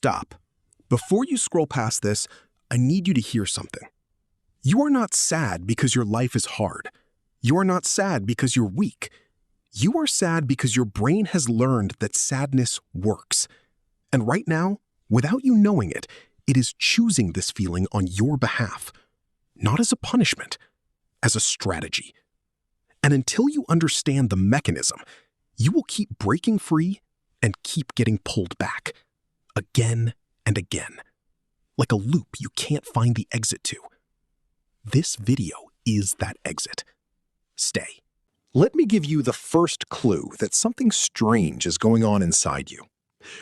stop. Before you scroll past this, I need you to hear something. You are not sad because your life is hard. You are not sad because you're weak. You are sad because your brain has learned that sadness works. And right now, without you knowing it, it is choosing this feeling on your behalf. Not as a punishment, as a strategy. And until you understand the mechanism, you will keep breaking free and keep getting pulled back. Again and again. Like a loop you can't find the exit to. This video is that exit. Stay. Let me give you the first clue that something strange is going on inside you.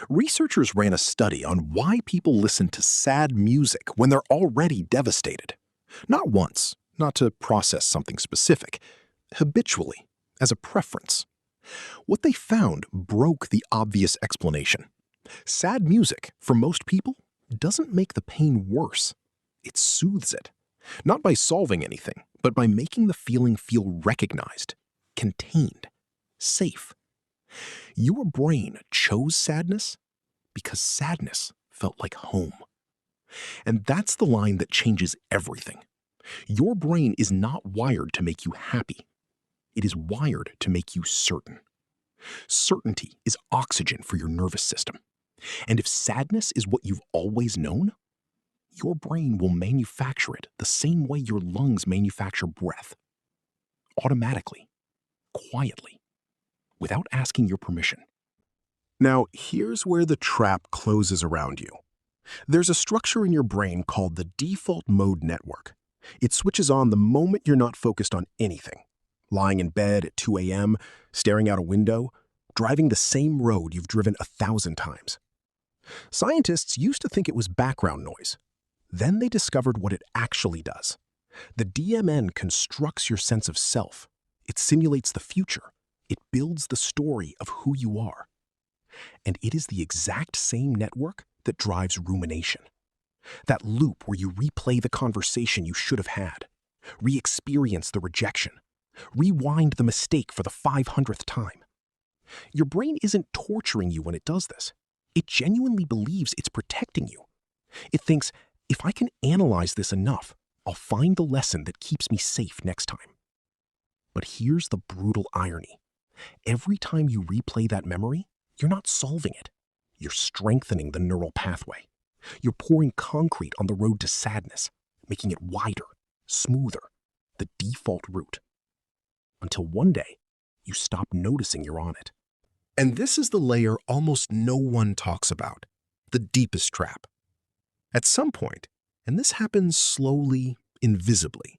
Researchers ran a study on why people listen to sad music when they're already devastated. Not once, not to process something specific, habitually, as a preference. What they found broke the obvious explanation. Sad music, for most people, doesn't make the pain worse. It soothes it. Not by solving anything, but by making the feeling feel recognized, contained, safe. Your brain chose sadness because sadness felt like home. And that's the line that changes everything. Your brain is not wired to make you happy. It is wired to make you certain. Certainty is oxygen for your nervous system. And if sadness is what you've always known, your brain will manufacture it the same way your lungs manufacture breath. Automatically, quietly, without asking your permission. Now, here's where the trap closes around you. There's a structure in your brain called the default mode network. It switches on the moment you're not focused on anything. Lying in bed at 2 a.m., staring out a window, driving the same road you've driven 1,000 times. Scientists used to think it was background noise. Then they discovered what it actually does. The DMN constructs your sense of self. It simulates the future. It builds the story of who you are. And it is the exact same network that drives rumination. That loop where you replay the conversation you should have had, re-experience the rejection, rewind the mistake for the 500th time. Your brain isn't torturing you when it does this. It genuinely believes it's protecting you. It thinks, if I can analyze this enough, I'll find the lesson that keeps me safe next time. But here's the brutal irony. Every time you replay that memory, you're not solving it. You're strengthening the neural pathway. You're pouring concrete on the road to sadness, making it wider, smoother, the default route. Until one day, you stop noticing you're on it. And this is the layer almost no one talks about, the deepest trap. At some point, and this happens slowly, invisibly,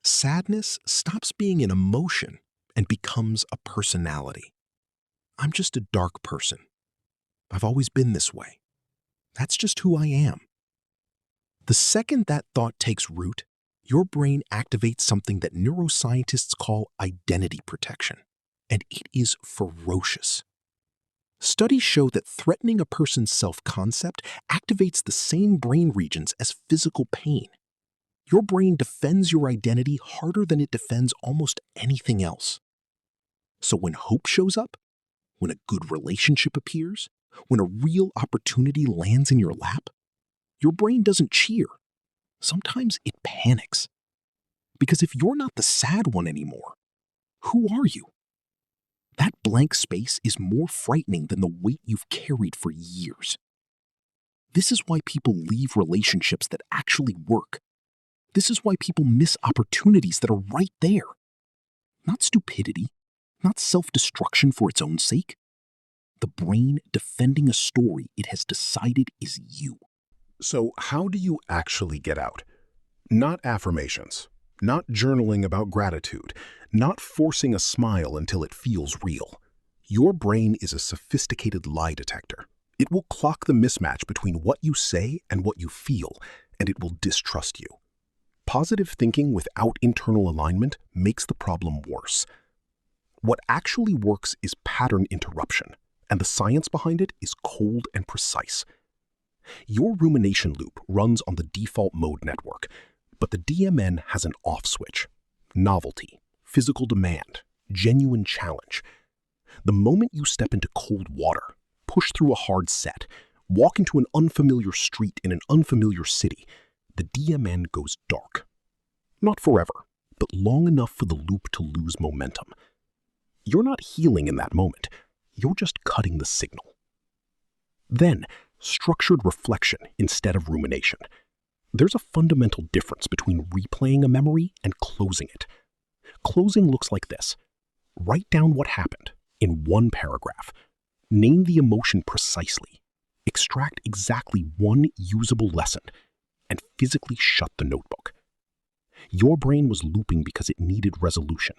sadness stops being an emotion and becomes a personality. I'm just a dark person. I've always been this way. That's just who I am. The second that thought takes root, your brain activates something that neuroscientists call identity protection, and it is ferocious. Studies show that threatening a person's self-concept activates the same brain regions as physical pain. Your brain defends your identity harder than it defends almost anything else. So when hope shows up, when a good relationship appears, when a real opportunity lands in your lap, your brain doesn't cheer. Sometimes it panics. Because if you're not the sad one anymore, who are you? That blank space is more frightening than the weight you've carried for years. This is why people leave relationships that actually work. This is why people miss opportunities that are right there. Not stupidity, not self-destruction for its own sake. The brain defending a story it has decided is you. So how do you actually get out? Not affirmations, not journaling about gratitude, not forcing a smile until it feels real. Your brain is a sophisticated lie detector. It will clock the mismatch between what you say and what you feel, and it will distrust you. Positive thinking without internal alignment makes the problem worse. What actually works is pattern interruption, and the science behind it is cold and precise. Your rumination loop runs on the default mode network, but the DMN has an off switch. Novelty, physical demand, genuine challenge. The moment you step into cold water, push through a hard set, Walk into an unfamiliar street in an unfamiliar city. The DMN goes dark. Not forever, but long enough for the loop to lose momentum. You're not healing in that moment. You're just cutting the signal. Then, structured reflection instead of rumination. There's a fundamental difference between replaying a memory and closing it. Closing looks like this. Write down what happened in one paragraph. Name the emotion precisely. Extract exactly one usable lesson and physically shut the notebook. Your brain was looping because it needed resolution.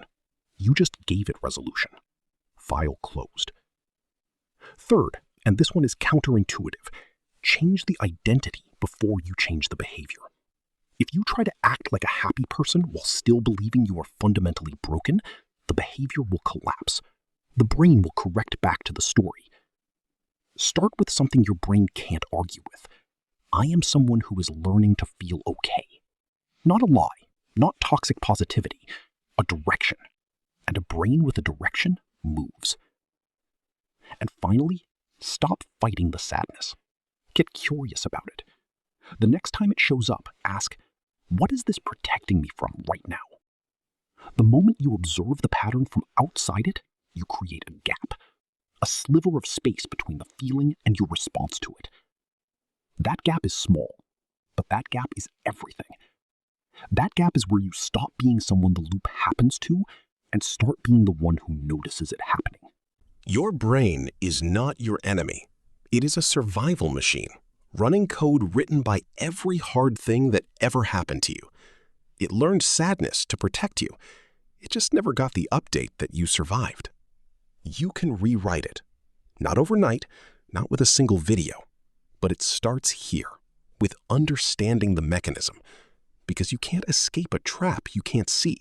You just gave it resolution. File closed. Third, and this one is counterintuitive, change the identity before you change the behavior. If you try to act like a happy person while still believing you are fundamentally broken, the behavior will collapse. The brain will correct back to the story. Start with something your brain can't argue with. I am someone who is learning to feel okay. Not a lie, not toxic positivity, a direction. And a brain with a direction moves. And finally, stop fighting the sadness. Get curious about it. The next time it shows up, ask, what is this protecting me from right now? The moment you observe the pattern from outside it, you create a gap, a sliver of space between the feeling and your response to it. That gap is small, but that gap is everything. That gap is where you stop being someone the loop happens to and start being the one who notices it happening. Your brain is not your enemy. It is a survival machine, running code written by every hard thing that ever happened to you. It learned sadness to protect you. It just never got the update that you survived. You can rewrite it. Not overnight, not with a single video, but it starts here, with understanding the mechanism, because you can't escape a trap you can't see.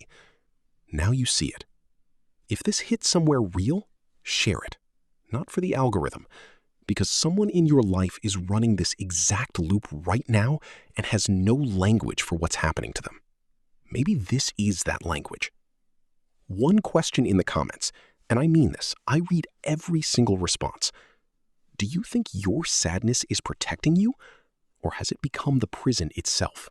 Now you see it. If this hits somewhere real, share it. Not for the algorithm, because someone in your life is running this exact loop right now and has no language for what's happening to them. Maybe this is that language. One question in the comments, and I mean this, I read every single response. Do you think your sadness is protecting you, or has it become the prison itself?